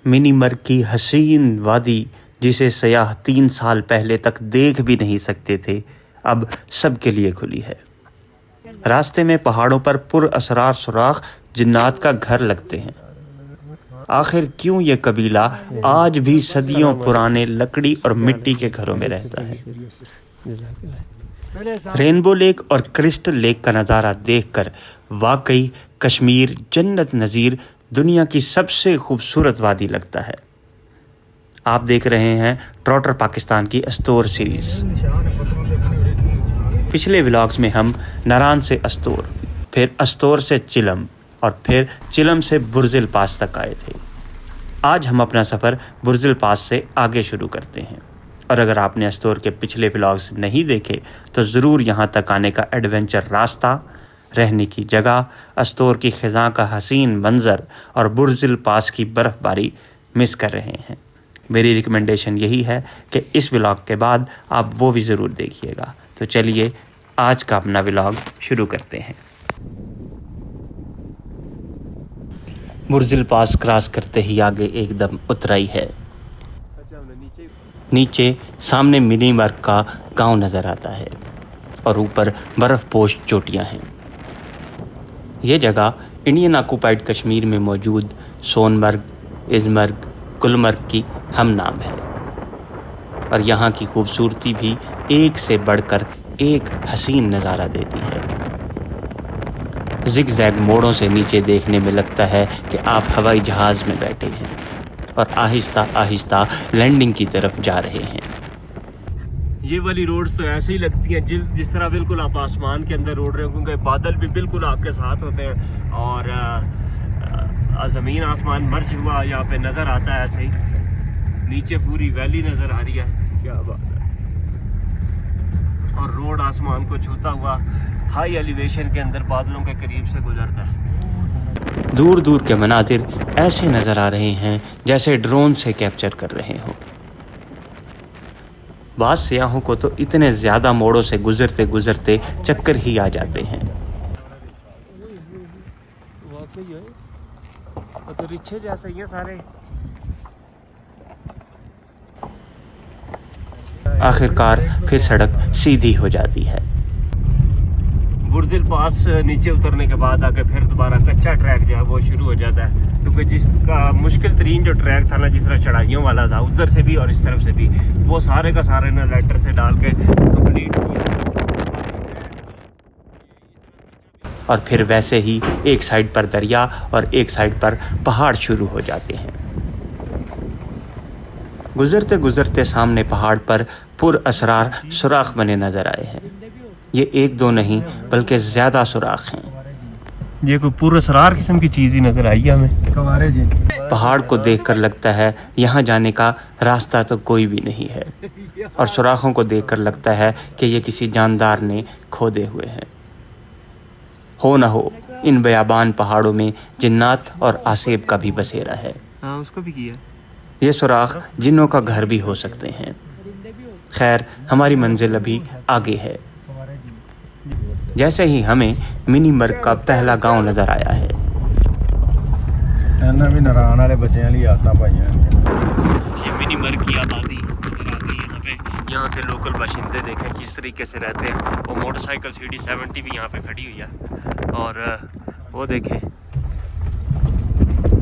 Mini मर्ग की हसीन वादी, जिसे सयाह 3 साल पहले तक देख भी नहीं सकते थे, अब सबके लिए खुली है। रास्ते में पहाड़ों पर पुरअसरार सुराख जिन्नात का घर लगते हैं। आखिर क्यों ये कबीला आज भी सदियों पुराने लकड़ी और मिट्टी के घरों में रहता है? रेनबो लेक और क्रिस्टल लेक का नज़ारा देखकर वाकई कश्मीर जन्नत नज़ीर दुनिया की सबसे खूबसूरत वादी लगता है। आप देख रहे हैं ट्रॉटर पाकिस्तान की अस्तोर सीरीज़। पिछले व्लॉग्स में हम नारान से अस्तोर, फिर अस्तोर से चिलम और फिर चिलम से बुर्जिल पास तक आए थे। आज हम अपना सफ़र बुर्जिल पास से आगे शुरू करते हैं, और अगर आपने अस्तोर के पिछले व्लॉग्स नहीं देखे तो ज़रूर यहाँ तक आने का एडवेंचर रास्ता, रहने की जगह, अस्तोर की ख़ज़ां का हसीन मंज़र और बुर्जिल पास की बर्फ़बारी मिस कर रहे हैं। मेरी रिकमेंडेशन यही है कि इस व्लॉग के बाद आप वो भी ज़रूर देखिएगा। तो चलिए आज का अपना व्लॉग शुरू करते हैं। बुर्जिल पास क्रॉस करते ही आगे एकदम उतराई है। नीचे सामने मिनी मर्ग का गांव नज़र आता है और ऊपर बर्फ़पोश चोटियां हैं। ये जगह इंडियन ऑक्युपाइड कश्मीर में मौजूद सोनमर्ग, इज़मर्ग, गुलमर्ग की हम नाम है, और यहाँ की खूबसूरती भी एक से बढ़कर एक हसीन नज़ारा देती है। ज़िगज़ैग मोड़ों से नीचे देखने में लगता है कि आप हवाई जहाज़ में बैठे हैं और आहिस्ता आहिस्ता लैंडिंग की तरफ जा रहे हैं। ये वाली रोड्स तो ऐसे ही लगती हैं जिस तरह बिल्कुल आप आसमान के अंदर उड़ रहे हो, क्योंकि बादल भी बिल्कुल आपके साथ होते हैं और ज़मीन आसमान मर्ज हुआ यहाँ पे नज़र आता है। ऐसे ही नीचे पूरी वैली नज़र आ रही है, क्या बात है। और रोड आसमान को छूता हुआ हाई एलिवेशन के अंदर बादलों के करीब से गुजरता है। दूर दूर के मनाजिर ऐसे नज़र आ रहे हैं जैसे ड्रोन से कैप्चर कर रहे हों। बाज़ सियाहों को तो इतने ज़्यादा मोड़ों से गुजरते गुजरते चक्कर ही आ जाते हैं। तो रिक्शे जैसे ही हैं सारे। आखिरकार फिर सड़क सीधी हो जाती है। बुर्जिल पास नीचे उतरने के बाद आके फिर दोबारा कच्चा ट्रैक जो है वो शुरू हो जाता है, क्योंकि जिसका मुश्किल तरीन जो ट्रैक था ना, जिस तरह चढ़ाइयों वाला था उधर से भी और इस तरफ से भी, वो सारे का सारे ना लेटर से डाल के कंप्लीट किया। और फिर वैसे ही एक साइड पर दरिया और एक साइड पर पहाड़ शुरू हो जाते हैं। गुजरते गुजरते सामने पहाड़ पर पुरअसरार सुराख बने नज़र आए हैं। ये एक दो नहीं बल्कि ज़्यादा सुराख हैं। ये कोई पुरअसरार किस्म की चीज़ ही नज़र आई है हमें। पहाड़ को देखकर लगता है यहाँ जाने का रास्ता तो कोई भी नहीं है, और सुराखों को देखकर लगता है कि ये किसी जानदार ने खोदे हुए हैं। हो न हो इन बयाबान पहाड़ों में जिन्नात और आसेब का भी बसेरा है। हाँ, उसको भी किया। ये सुराख जिन्नों का घर भी हो सकते हैं। खैर, हमारी मंजिल अभी आगे है। जैसे ही हमें मिनी मर्ग का पहला गांव नज़र आया है। भी नारायण वाले बच्चों लिए आता भाई। ये मिनी मर्ग की आबादी नज़र आ गई यहाँ पे। यहाँ के लोकल बाशिंदे देखें किस तरीके से रहते हैं। वो मोटरसाइकिल CD70 भी यहाँ पे खड़ी हुई है, और वो देखें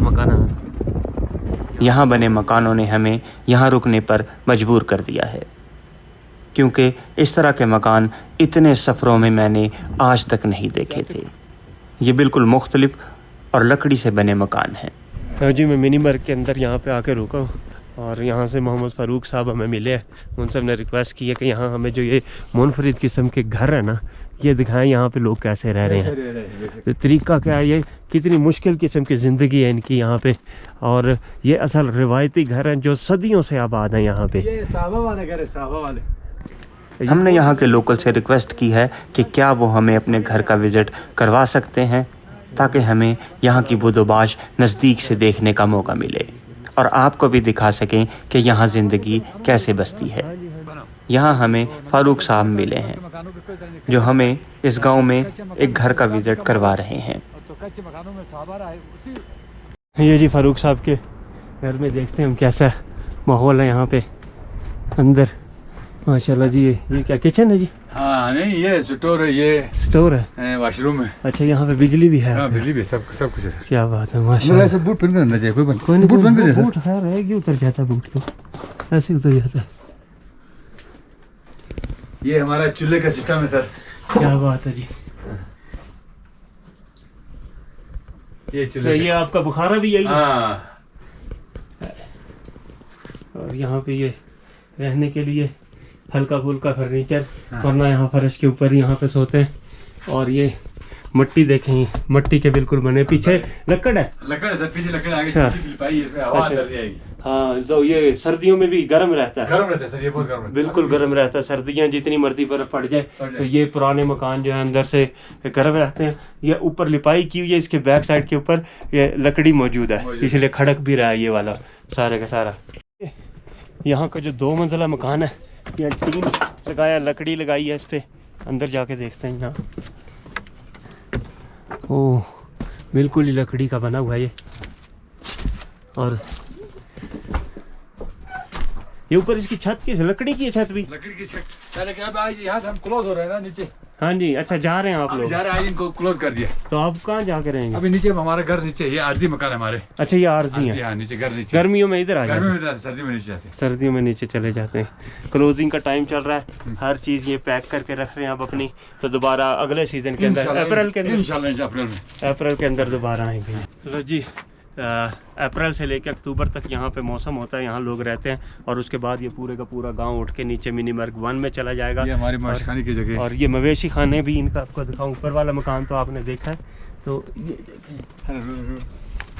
मकान। यहाँ बने मकानों ने हमें यहाँ रुकने पर मजबूर कर दिया है, क्योंकि इस तरह के मकान इतने सफ़रों में मैंने आज तक नहीं देखे थे। ये बिल्कुल मुख्तलिफ और लकड़ी से बने मकान हैं। जी, मैं मिनी मर्ग के अंदर यहाँ पे आके रुका हूँ, और यहाँ से मोहम्मद फ़ारूक साहब हमें मिले हैं। उनसे हमने रिक्वेस्ट की है कि यहाँ हमें जो ये मुनफरिद किस्म के घर है ना, ये दिखाएं यहाँ पे लोग कैसे रह रहे हैं, तरीका क्या है, ये कितनी मुश्किल किस्म की ज़िंदगी है इनकी यहाँ पे। और ये असल रिवायती घर हैं जो सदियों से आबाद हैं यहाँ पे। ये साहबा वाले घर है, साहबा वाले। हमने यहाँ के लोकल से रिक्वेस्ट की है कि क्या वो हमें अपने घर का विज़िट करवा सकते हैं, ताकि हमें यहाँ की बुदोबाश नज़दीक से देखने का मौका मिले और आपको भी दिखा सकें कि यहाँ ज़िंदगी कैसे बसती है। यहाँ हमें फ़ारूक साहब मिले हैं जो हमें इस गांव में एक घर का विज़िट करवा रहे हैं। ये जी फ़ारूक साहब के घर में देखते हैं हम कैसा माहौल है यहाँ पे अंदर। माशाल्लाह जी, ये क्या किचन है जी? हाँ नहीं, ये स्टोर है, ये स्टोर है, वॉशरूम है। अच्छा यहाँ पे बिजली भी है? हाँ बिजली भी, सब कुछ है सर। क्या बात है, माशाल्लाह। ऐसे बूट पहन कर रहना चाहिए, कोई नहीं, बूट पहन कर बूट खैर है कि उतर जाता है, बूट तो ऐसे उतर जाता है। ये हमारा चूल्हे का सिस्टम है सर। क्या बात है जी। ये तो चूल्हे ये आपका बुखारा भी यही है? हाँ, और यहाँ पे ये रहने के लिए हल्का फुल्का फर्नीचर, वरना यहाँ फर्श के ऊपर ही यहाँ पे सोते हैं। और ये मट्टी देखें, मट्टी के बिल्कुल बने, पीछे लकड़ है। लकड़ है सर, पीछे लकड़ आगे अच्छा। लिपाई है, इसमें हवा अंदर जाएगी। हाँ, तो ये सर्दियों में भी गर्म रहता है? गर्म रहता है सर, ये बहुत गर्म रहता है। बिल्कुल गर्म रहता है, सर्दियाँ जितनी मर्जी बर्फ पड़ जाए तो ये पुराने मकान जो है अंदर से गर्म रहते हैं। ये ऊपर लिपाई की हुई है, इसके बैक साइड के ऊपर ये लकड़ी मौजूद है, इसलिए खड़क भी रहा है ये वाला सारे का सारा। यहाँ का जो 2 मंजिला मकान है, यहाँ टीन लगाया, लकड़ी लगाई है इस पे। अंदर जाके देखते हैं यहाँ। ओह, बिल्कुल ही लकड़ी का बना हुआ है ये। और ये ऊपर इसकी छत की लकड़ी की है, छत भी लकड़ी की छत। पहले क्या आज यहाँ से हम क्लोज हो रहे हैं ना नीचे। हाँ जी, अच्छा जा रहे हैं आप लोग? जा रहे हैं, आज इनको क्लोज कर दिया। तो आप कहाँ जाके रहेंगे? अभी नीचे हमारा घर नीचे, ये आरजी मकान है हमारे। अच्छा, ये आरजी है। हाँ, नीचे घर नीचे। गर्मियों में इधर आ जाते गर्मी हैं, में रहते, सर्दी में नीचे जाते हैं। सर्दियों में नीचे चले जाते हैं। क्लोजिंग का टाइम चल रहा है, हर चीज़ ये पैक करके रख रहे हैं आप अपनी, तो दोबारा अगले सीजन के अंदर, अप्रैल के अंदर, इंशाल्लाह अप्रैल के अंदर दोबारा आएंगे। चलो जी, अप्रैल से लेकर अक्टूबर तक यहाँ पे मौसम होता है, यहाँ लोग रहते हैं। और उसके बाद ये पूरे का पूरा गांव उठ के नीचे मिनीमर्ग 1 में चला जाएगा। ये हमारी मवेशी की जगह। और ये मवेशी खाने भी इनका आपको दिखाऊं, ऊपर वाला मकान तो आपने देखा है। तो ये देखें,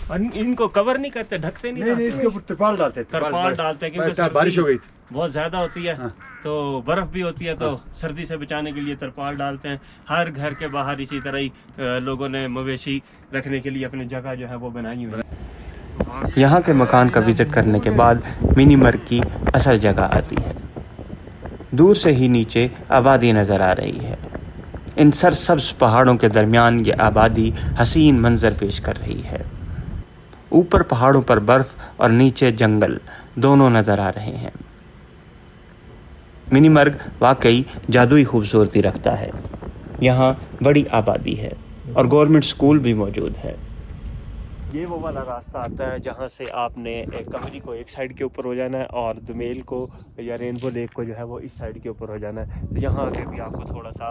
और इनको कवर नहीं करते, ढकते नहीं, इसके ऊपर तिरपाल डालते हैं। तिरपाल डालते हैं क्योंकि बारिश हो गई बहुत ज़्यादा होती है। हाँ। तो बर्फ़ भी होती है, तो सर्दी से बचाने के लिए तिरपाल डालते हैं। हर घर के बाहर इसी तरह ही लोगों ने मवेशी रखने के लिए अपनी जगह जो है वो बनाई हुई है। यहाँ के मकान का विजिट करने के बाद मिनीमर्ग की असल जगह आती है। दूर से ही नीचे आबादी नज़र आ रही है। इन सरसब्ज पहाड़ों के दरमियान ये आबादी हसीन मंजर पेश कर रही है। ऊपर पहाड़ों पर बर्फ़ और नीचे जंगल दोनों नज़र आ रहे हैं। मिनीमर्ग वाकई जादुई खूबसूरती रखता है। यहाँ बड़ी आबादी है और गवर्नमेंट स्कूल भी मौजूद है। ये वो वाला रास्ता आता है जहाँ से आपने कमरी को एक साइड के ऊपर हो जाना है और दुमेल को या रेनबो लेक को जो है वो इस साइड के ऊपर हो जाना है। तो यहाँ आगे भी आपको थोड़ा सा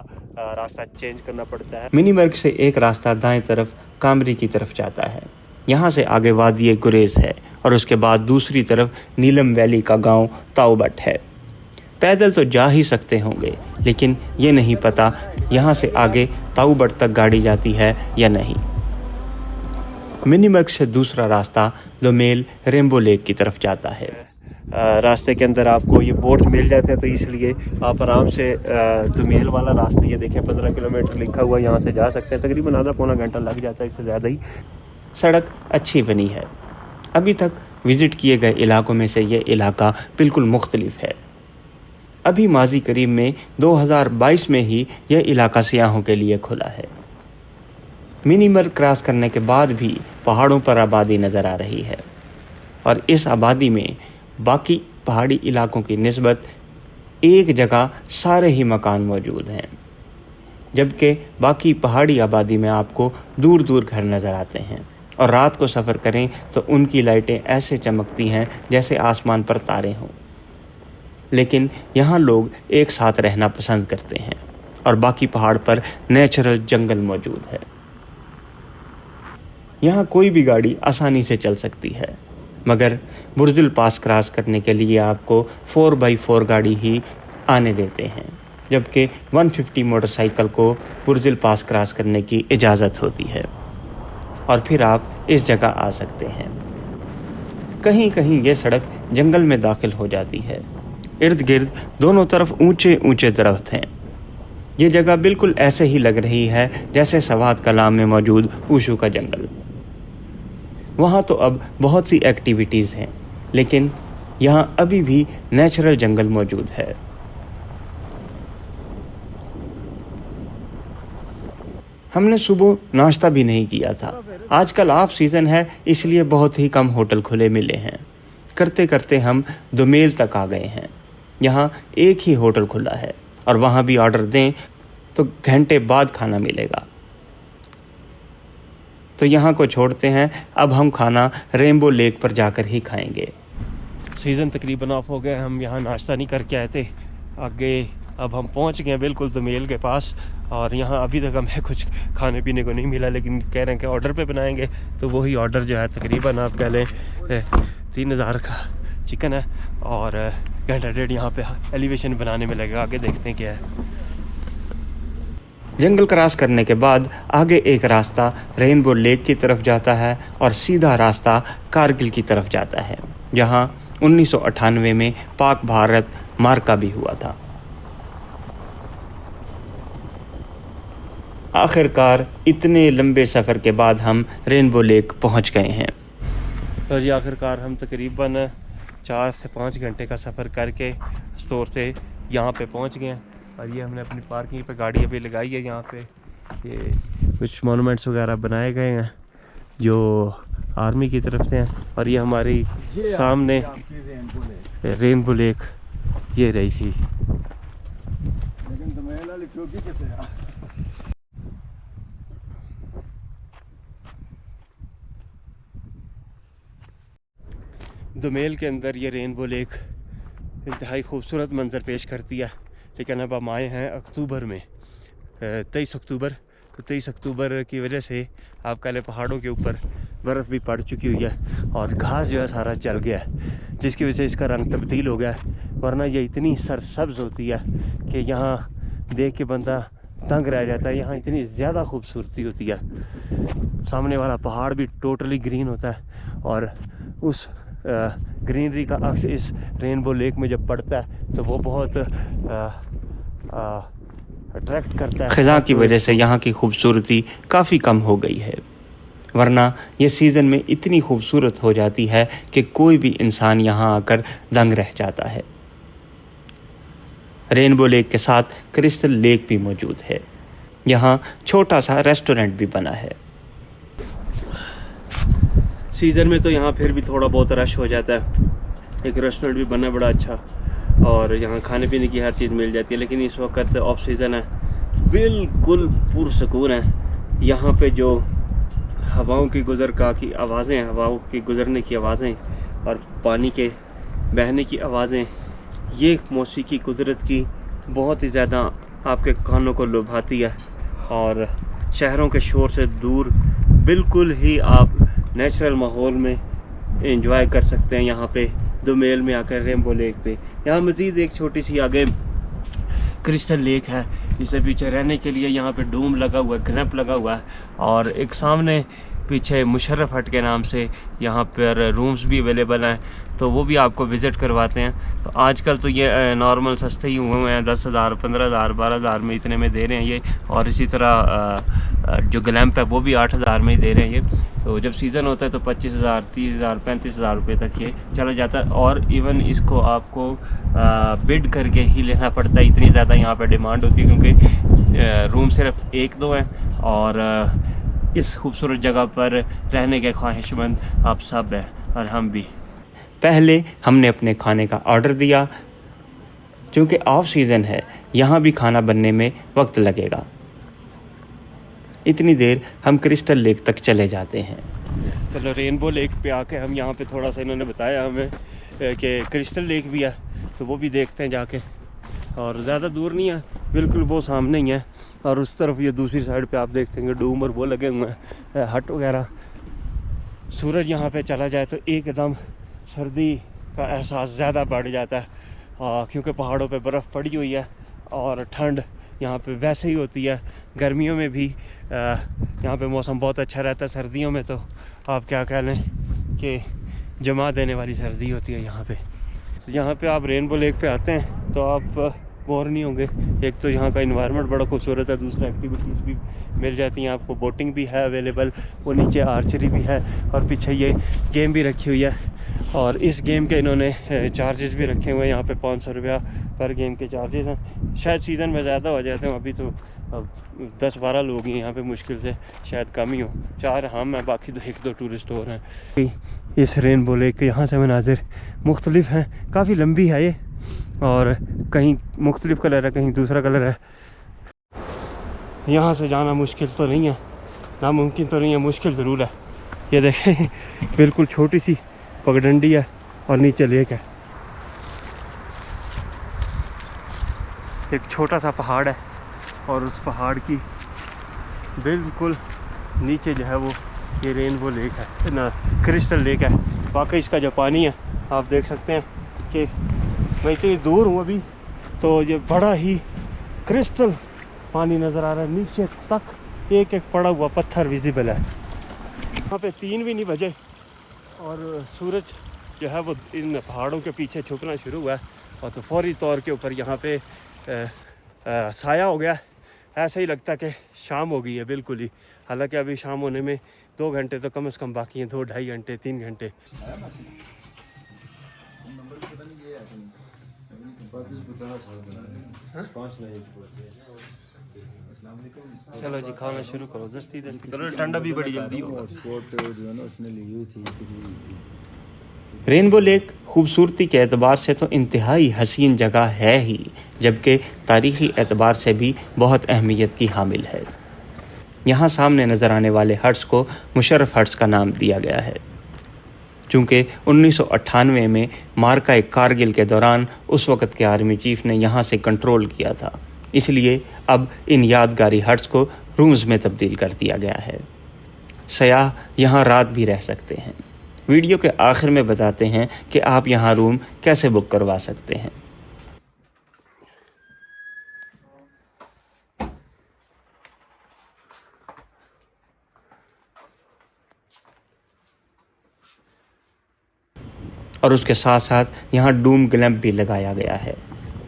रास्ता चेंज करना पड़ता है। मिनीमर्ग से एक रास्ता दाएं तरफ कामरी की तरफ जाता है। यहाँ से आगे वादी गुरेज है और उसके बाद दूसरी तरफ नीलम वैली का गांव ताऊबट है। पैदल तो जा ही सकते होंगे, लेकिन ये नहीं पता यहाँ से आगे ताऊबट तक गाड़ी जाती है या नहीं। मिनीमर्ग से दूसरा रास्ता दुमेल रेनबो लेक की तरफ जाता है। रास्ते के अंदर आपको ये बोट मिल जाते हैं, तो इसलिए आप आराम से दुमेल वाला रास्ता, ये देखें 15 किलोमीटर लिखा हुआ, यहाँ से जा सकते हैं। तकरीबन आधा पौना घंटा लग जाता है, इससे ज़्यादा ही। सड़क अच्छी बनी है। अभी तक विज़िट किए गए इलाकों में से ये इलाका बिल्कुल मुख्तलिफ है। अभी माजी करीब में 2022 में ही यह इलाका सियाहों के लिए खुला है। मिनीमर्ग क्रॉस करने के बाद भी पहाड़ों पर आबादी नज़र आ रही है और इस आबादी में बाकी पहाड़ी इलाकों की निस्बत एक जगह सारे ही मकान मौजूद हैं, जबकि बाकी पहाड़ी आबादी में आपको दूर दूर घर नज़र आते हैं। और रात को सफ़र करें तो उनकी लाइटें ऐसे चमकती हैं जैसे आसमान पर तारे हों। लेकिन यहाँ लोग एक साथ रहना पसंद करते हैं और बाकी पहाड़ पर नेचुरल जंगल मौजूद है। यहाँ कोई भी गाड़ी आसानी से चल सकती है, मगर बुर्जिल पास क्रॉस करने के लिए आपको 4x4 गाड़ी ही आने देते हैं, जबकि 150 मोटरसाइकिल को बुर्जिल पास क्रॉस करने की इजाज़त होती है और फिर आप इस जगह आ सकते हैं। कहीं कहीं ये सड़क जंगल में दाखिल हो जाती है। इर्द गिर्द दोनों तरफ ऊंचे ऊंचे दरख्त हैं। ये जगह बिल्कुल ऐसे ही लग रही है जैसे सवात कलाम में मौजूद ऊशू का जंगल। वहाँ तो अब बहुत सी एक्टिविटीज़ हैं, लेकिन यहाँ अभी भी नेचुरल जंगल मौजूद है। हमने सुबह नाश्ता भी नहीं किया था। आजकल ऑफ सीज़न है, इसलिए बहुत ही कम होटल खुले मिले हैं। करते करते हम दुमेल तक आ गए हैं। यहाँ एक ही होटल खुला है और वहाँ भी ऑर्डर दें तो घंटे बाद खाना मिलेगा। तो यहाँ को छोड़ते हैं, अब हम खाना रेनबो लेक पर जाकर ही खाएंगे। सीज़न तकरीबन ऑफ हो गया, हम यहाँ नाश्ता नहीं करके आए थे आगे। अब हम पहुँच गए बिल्कुल दुमेल के पास और यहाँ अभी तक हमें कुछ खाने पीने को नहीं मिला, लेकिन कह रहे हैं कि ऑर्डर पे बनाएंगे। तो वही ऑर्डर जो है तकरीबन आप कह लें 3000 का चिकन है और घंटा डेढ़ यहाँ पे एलिवेशन बनाने में लगेगा। आगे देखते हैं क्या है। जंगल क्रॉस करने के बाद आगे एक रास्ता रेनबो लेक की तरफ जाता है और सीधा रास्ता कारगिल की तरफ जाता है, जहाँ 1998 में पाक भारत मार्का भी हुआ था। आखिरकार इतने लंबे सफ़र के बाद हम रेनबो लेक पहुंच गए हैं। तो जी आखिरकार हम तकरीबन 4 से 5 घंटे का सफ़र करके स्टोर से यहाँ पे पहुँच गए हैं। और ये हमने अपनी पार्किंग पे गाड़ी अभी लगाई है। यहाँ पे ये कुछ मोनूमेंट्स वगैरह बनाए गए हैं जो आर्मी की तरफ से हैं। और ये हमारी सामने रेनबो लेक ये रही थी। दुमेल के अंदर ये रेनबो लेक इंतहाई खूबसूरत मंजर पेश करती है। लेकिन अब हम आए हैं अक्टूबर में, 23 अक्टूबर। तो 23 अक्टूबर की वजह से आप कह लें पहाड़ों के ऊपर बर्फ़ भी पड़ चुकी हुई है और घास जो है सारा जल गया है, जिसकी वजह से इसका रंग तब्दील हो गया है। वरना ये इतनी सरसब्ज़ होती है कि यहाँ देख के बंदा दंग रह जाता है। यहाँ इतनी ज़्यादा खूबसूरती होती है। सामने वाला पहाड़ भी टोटली ग्रीन होता है और उस ग्रीनरी का अक्स इस रेनबो लेक में जब पड़ता है तो वो बहुत अट्रैक्ट करता है। ख़ज़ां की वजह से यहाँ की खूबसूरती काफ़ी कम हो गई है, वरना ये सीज़न में इतनी खूबसूरत हो जाती है कि कोई भी इंसान यहाँ आकर दंग रह जाता है। रेनबो लेक के साथ क्रिस्टल लेक भी मौजूद है। यहाँ छोटा सा रेस्टोरेंट भी बना है। सीज़न में तो यहाँ फिर भी थोड़ा बहुत रश हो जाता है। एक रेस्टोरेंट भी बना बड़ा अच्छा और यहाँ खाने पीने की हर चीज़ मिल जाती है। लेकिन इस वक्त ऑफ सीज़न है, बिल्कुल पुरसकून है। यहाँ पे जो हवाओं की की आवाज़ें, हवाओं के गुज़रने की आवाज़ें और पानी के बहने की आवाज़ें, ये मौसीकी कुदरत की बहुत ही ज़्यादा आपके कानों को लुभाती है। और शहरों के शोर से दूर बिल्कुल ही आप नेचुरल माहौल में एंजॉय कर सकते हैं। यहाँ पे दुमेल में आकर रेनबो लेक पे। यहाँ मज़ीद एक छोटी सी आगे क्रिस्टल लेक है, जिससे पीछे रहने के लिए यहाँ पे डूम लगा हुआ है, ग्रैंप लगा हुआ है। और एक सामने पीछे मुशर्रफ हट के नाम से यहाँ पर रूम्स भी अवेलेबल हैं, तो वो भी आपको विज़िट करवाते हैं। तो आजकल तो ये नॉर्मल सस्ते ही हुए हैं, 10,000, 15,000, 12,000 में इतने में दे रहे हैं ये। और इसी तरह जो ग्लैम्प है वो भी 8,000 में ही दे रहे हैं ये। तो जब सीज़न होता है तो 25,000, 30,000, 35,000 रुपये तक ये चला जाता है। और इवन इसको आपको बिड करके ही लेना पड़ता है, इतनी ज़्यादा यहाँ पर डिमांड होती है, क्योंकि रूम सिर्फ 1-2 हैं और इस खूबसूरत जगह पर रहने के ख्वाहिशमंद आप सब हैं और हम भी। पहले हमने अपने खाने का ऑर्डर दिया, क्योंकि ऑफ सीज़न है, यहाँ भी खाना बनने में वक्त लगेगा। इतनी देर हम क्रिस्टल लेक तक चले जाते हैं। चलो रेनबो लेक पे आके हम यहाँ पे थोड़ा सा इन्होंने बताया हमें कि क्रिस्टल लेक भी है, तो वो भी देखते हैं जाके। और ज़्यादा दूर नहीं है, बिल्कुल वो सामने ही है। और उस तरफ ये दूसरी साइड पे आप देखते हैं डूम और वो लगे हुए हैं, हट वगैरह। सूरज यहाँ पे चला जाए तो एकदम सर्दी का एहसास ज़्यादा बढ़ जाता है, क्योंकि पहाड़ों पे बर्फ़ पड़ी हुई है और ठंड यहाँ पे वैसे ही होती है। गर्मियों में भी यहाँ पे मौसम बहुत अच्छा रहता है, सर्दियों में तो आप क्या कह लें कि जमा देने वाली सर्दी होती है यहाँ पे। तो यहाँ पे आप रेनबो लेक पे आते हैं तो आप बोर नहीं होंगे। एक तो यहाँ का इन्वायरमेंट बड़ा खूबसूरत है, दूसरा एक्टिविटीज़ भी मिल जाती हैं आपको। बोटिंग भी है अवेलेबल, वो नीचे आर्चरी भी है और पीछे ये गेम भी रखी हुई है। और इस गेम के इन्होंने चार्जेस भी रखे हुए हैं यहाँ पे, 500 रुपया पर गेम के चार्जेस हैं। शायद सीज़न में ज़्यादा हो जाते हैं, अभी तो अब 10-12 लोग हैं यहाँ पे, मुश्किल से शायद कम ही हो, 4 हम हैं, बाकी 1-2 टूरिस्ट और हैं। इस रेनबो लेक के यहाँ से मनाजिर मुख्तलिफ हैं, काफ़ी लंबी है ये, और कहीं मुख्तलिफ कलर है, कहीं दूसरा कलर है। यहाँ से जाना मुश्किल तो नहीं है, नामुमकिन तो नहीं है, मुश्किल ज़रूर है। ये देखें बिल्कुल छोटी सी पगडंडी है और नीचे लेक है, एक छोटा सा पहाड़ है और उस पहाड़ की बिल्कुल नीचे जो है वो ये रेनबो लेक है ना, क्रिस्टल लेक है। वाकई इसका जो पानी है आप देख सकते हैं कि मैं इतनी दूर हूँ अभी तो ये बड़ा ही क्रिस्टल पानी नज़र आ रहा है, नीचे तक एक एक पड़ा हुआ पत्थर विजिबल है। यहाँ पे 3 भी नहीं बजे और सूरज जो है वो इन पहाड़ों के पीछे छुपना शुरू हुआ है, और तो फौरी तौर के ऊपर यहाँ पे साया हो गया। ऐसा ही लगता है कि शाम हो गई है बिल्कुल ही, हालांकि अभी शाम होने में 2 घंटे तो कम से कम बाकी हैं, 2-2.5 घंटे 3 घंटे। चलो जी खाना शुरू करो, दस्ती करो, ठंडा भी बड़ी जल्दी होगा। रेनबो लेक खूबसूरती के एतबार से तो इंतहाई हसीन जगह है ही, जबकि तारीख़ी एतबार से भी बहुत अहमियत की हामिल है। यहाँ सामने नज़र आने वाले हट्स को मुशर्रफ हट्स का नाम दिया गया है, चूँकि 1998 में मार्का कारगिल के दौरान उस वक़्त के आर्मी चीफ़ ने यहाँ से कंट्रोल किया था, इसलिए अब इन यादगारी हट्स को रूम्स में तब्दील कर दिया गया है। सयाह यहाँ रात भी रह सकते हैं। वीडियो के आखिर में बताते हैं कि आप यहाँ रूम कैसे बुक करवा सकते हैं। और उसके साथ साथ यहाँ डूम ग्लैम्प भी लगाया गया है,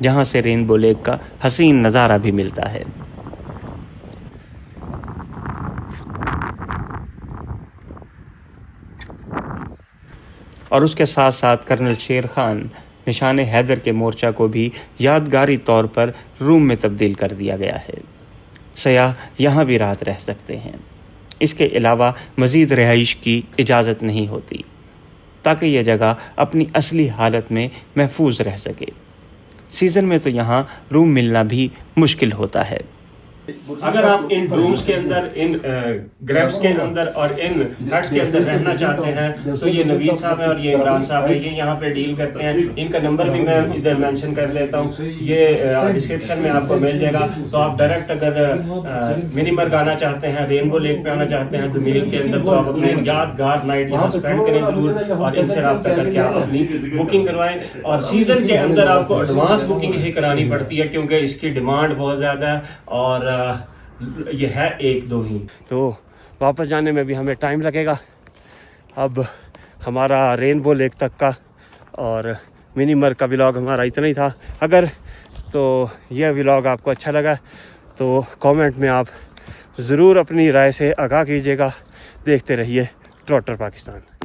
जहाँ से रेनबो लेक का हसीन नज़ारा भी मिलता है। और उसके साथ साथ कर्नल शेर खान निशान हैदर के मोर्चा को भी यादगारी तौर पर रूम में तब्दील कर दिया गया है। सयाह यहाँ भी रात रह सकते हैं। इसके अलावा मज़ीद रिहाइश की इजाज़त नहीं होती, ताकि यह जगह अपनी असली हालत में महफूज रह सके। सीज़न में तो यहाँ रूम मिलना भी मुश्किल होता है। अगर आप इन रूम्स के अंदर, इन ग्रैब्स के अंदर और इन हट्स के अंदर रहना चाहते हैं तो ये नवीद साहब है और ये इमरान साहब है, ये यहाँ पे डील करते हैं। इनका नंबर भी मैं इधर मेंशन कर लेता हूँ, ये डिस्क्रिप्शन में आपको मिल जाएगा। तो आप डायरेक्ट अगर मिनीमर्ग आना चाहते हैं, रेनबो लेक पे आना चाहते हैं दुमेल के अंदर, तो आप अपने यादगार नाइट यहाँ स्पेंड करें ज़रूर, और इनसे रब्ता करके आप अपनी बुकिंग करवाएं। और सीज़न के अंदर आपको एडवांस बुकिंग ही करानी पड़ती है, क्योंकि इसकी डिमांड बहुत ज़्यादा है और ये है 1-2 ही, तो वापस जाने में भी हमें टाइम लगेगा। अब हमारा रेनबो लेक तक का और मिनीमर्ग का व्लॉग हमारा इतना ही था। अगर तो यह व्लॉग आपको अच्छा लगा तो कमेंट में आप ज़रूर अपनी राय से आगाह कीजिएगा। देखते रहिए ट्रॉटर पाकिस्तान।